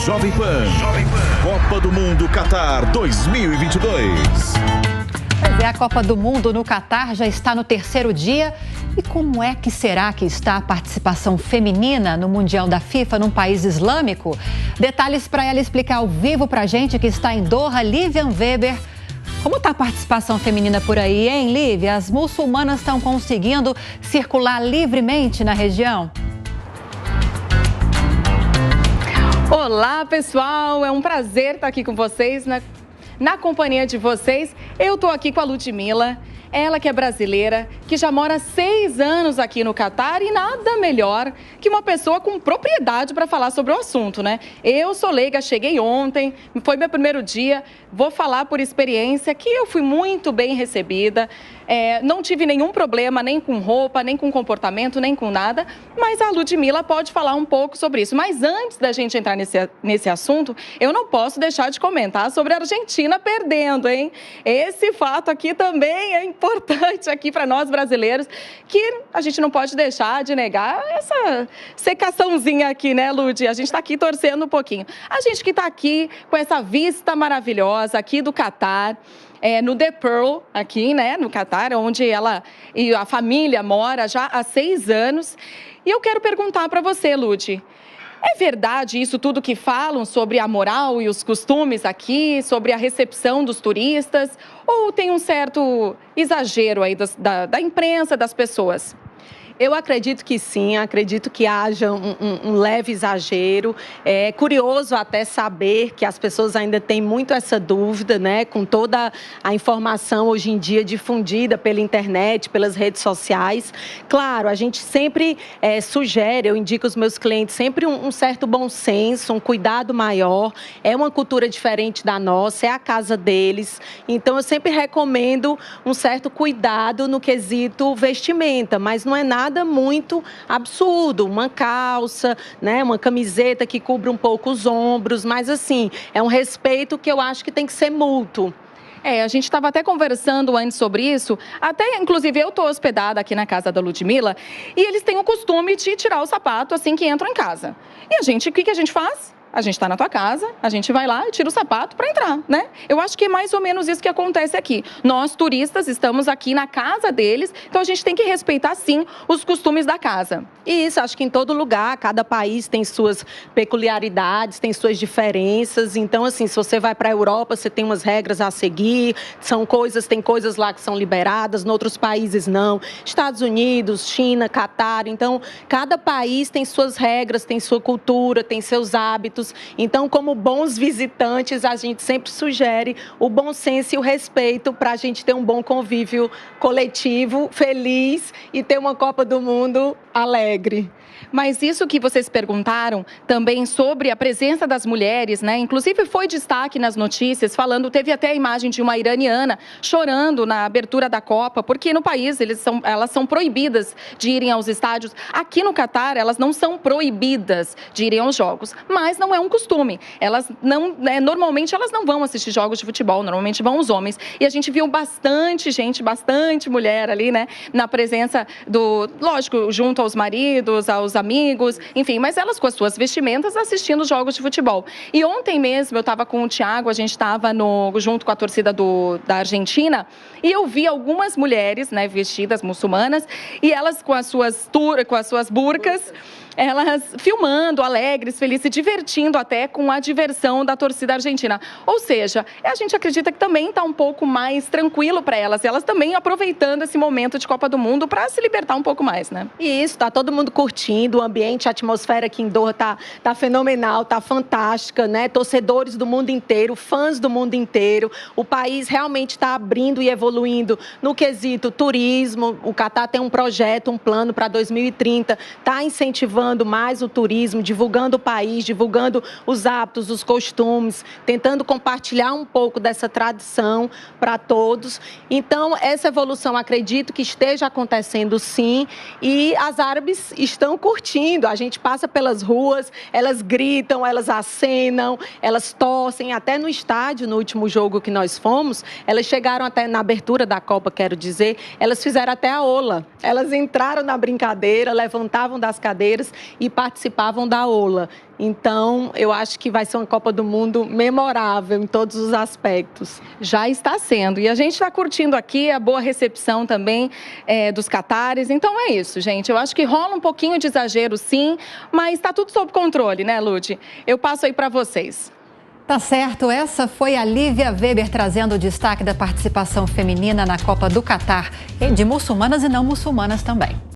Jovem Pan. Copa do Mundo Catar 2022. Pois é, a Copa do Mundo no Catar já está no terceiro dia. E como é que será que está a participação feminina no Mundial da FIFA num país islâmico? Detalhes para ela explicar ao vivo para a gente, que está em Doha, Lívia Weber. Como está a participação feminina por aí, hein, Lívia? As muçulmanas estão conseguindo circular livremente na região? Olá, pessoal! É um prazer estar aqui com vocês, na companhia de vocês. Eu estou aqui com a Ludmila, ela que é brasileira, que já mora há 6 anos aqui no Catar e nada melhor que uma pessoa com propriedade para falar sobre o assunto, né? Eu sou leiga, cheguei ontem, foi meu primeiro dia, vou falar por experiência que eu fui muito bem recebida. Não tive nenhum problema, nem com roupa, nem com comportamento, nem com nada, mas a Ludmila pode falar um pouco sobre isso. Mas antes da gente entrar nesse assunto, eu não posso deixar de comentar sobre a Argentina perdendo, hein? Esse fato aqui também é importante aqui para nós brasileiros, que a gente não pode deixar de negar essa secaçãozinha aqui, né, Lud? A gente está aqui torcendo um pouquinho. A gente que está aqui com essa vista maravilhosa aqui do Catar, no The Pearl, aqui, né, no Catar, onde ela e a família mora já há 6 anos. E eu quero perguntar para você, Lud, é verdade isso tudo que falam sobre a moral e os costumes aqui, sobre a recepção dos turistas, ou tem um certo exagero aí da imprensa, das pessoas? Eu acredito que sim, acredito que haja um leve exagero. É curioso até saber que as pessoas ainda têm muito essa dúvida, né? Com toda a informação hoje em dia difundida pela internet, pelas redes sociais. Claro, a gente sempre sugere, eu indico aos meus clientes sempre um certo bom senso, um cuidado maior. É uma cultura diferente da nossa, é a casa deles. Então, eu sempre recomendo um certo cuidado no quesito vestimenta, mas não é nada muito absurdo, uma calça, né, uma camiseta que cubra um pouco os ombros, mas assim, é um respeito que eu acho que tem que ser mútuo. A gente estava até conversando antes sobre isso, até inclusive eu estou hospedada aqui na casa da Ludmila e eles têm o costume de tirar o sapato assim que entram em casa. E o que a gente faz? A gente está na tua casa, a gente vai lá e tira o sapato para entrar, né? Eu acho que é mais ou menos isso que acontece aqui. Nós, turistas, estamos aqui na casa deles, então a gente tem que respeitar, sim, os costumes da casa. Isso, acho que em todo lugar, cada país tem suas peculiaridades, tem suas diferenças. Então, assim, se você vai para a Europa, você tem umas regras a seguir, tem coisas lá que são liberadas, em outros países não. Estados Unidos, China, Catar, então, cada país tem suas regras, tem sua cultura, tem seus hábitos. Então, como bons visitantes, a gente sempre sugere o bom senso e o respeito para a gente ter um bom convívio coletivo, feliz e ter uma Copa do Mundo alegre. Mas isso que vocês perguntaram também sobre a presença das mulheres, né? Inclusive foi destaque nas notícias, teve até a imagem de uma iraniana chorando na abertura da Copa, porque no país elas são proibidas de irem aos estádios. Aqui no Catar, elas não são proibidas de irem aos jogos, mas não é um costume. Normalmente elas não vão assistir jogos de futebol, normalmente vão os homens. E a gente viu bastante mulher ali, né? Na presença lógico, junto aos maridos, aos amigos, enfim, mas elas com as suas vestimentas assistindo jogos de futebol. E ontem mesmo eu estava com o Thiago, a gente estava junto com a torcida da Argentina e eu vi algumas mulheres, né, vestidas muçulmanas e elas com as suas burcas, elas filmando, alegres, felizes, se divertindo até com a diversão da torcida argentina. Ou seja, a gente acredita que também está um pouco mais tranquilo para elas. E elas também aproveitando esse momento de Copa do Mundo para se libertar um pouco mais, né? E isso, tá todo mundo curtindo, o ambiente, a atmosfera aqui em Doha tá fenomenal, tá fantástica, né? Torcedores do mundo inteiro, fãs do mundo inteiro. O país realmente está abrindo e evoluindo no quesito turismo. O Catar tem um projeto, um plano para 2030, está incentivando mais o turismo, divulgando o país, divulgando os hábitos, os costumes, tentando compartilhar um pouco dessa tradição para todos. Então, essa evolução, acredito que esteja acontecendo sim, e as árabes estão curtindo. A gente passa pelas ruas, elas gritam, elas acenam, elas torcem. Até no estádio, no último jogo que nós fomos, elas chegaram até na abertura da Copa, quero dizer, elas fizeram até a ola. Elas entraram na brincadeira, levantavam das cadeiras mulheres e participavam da ola. Então, eu acho que vai ser uma Copa do Mundo memorável em todos os aspectos. Já está sendo. E a gente está curtindo aqui a boa recepção também dos catares. Então é isso, gente. Eu acho que rola um pouquinho de exagero, sim, mas está tudo sob controle, né, Lud? Eu passo aí para vocês. Tá certo, essa foi a Lívia Weber trazendo o destaque da participação feminina na Copa do Catar, de muçulmanas e não muçulmanas também.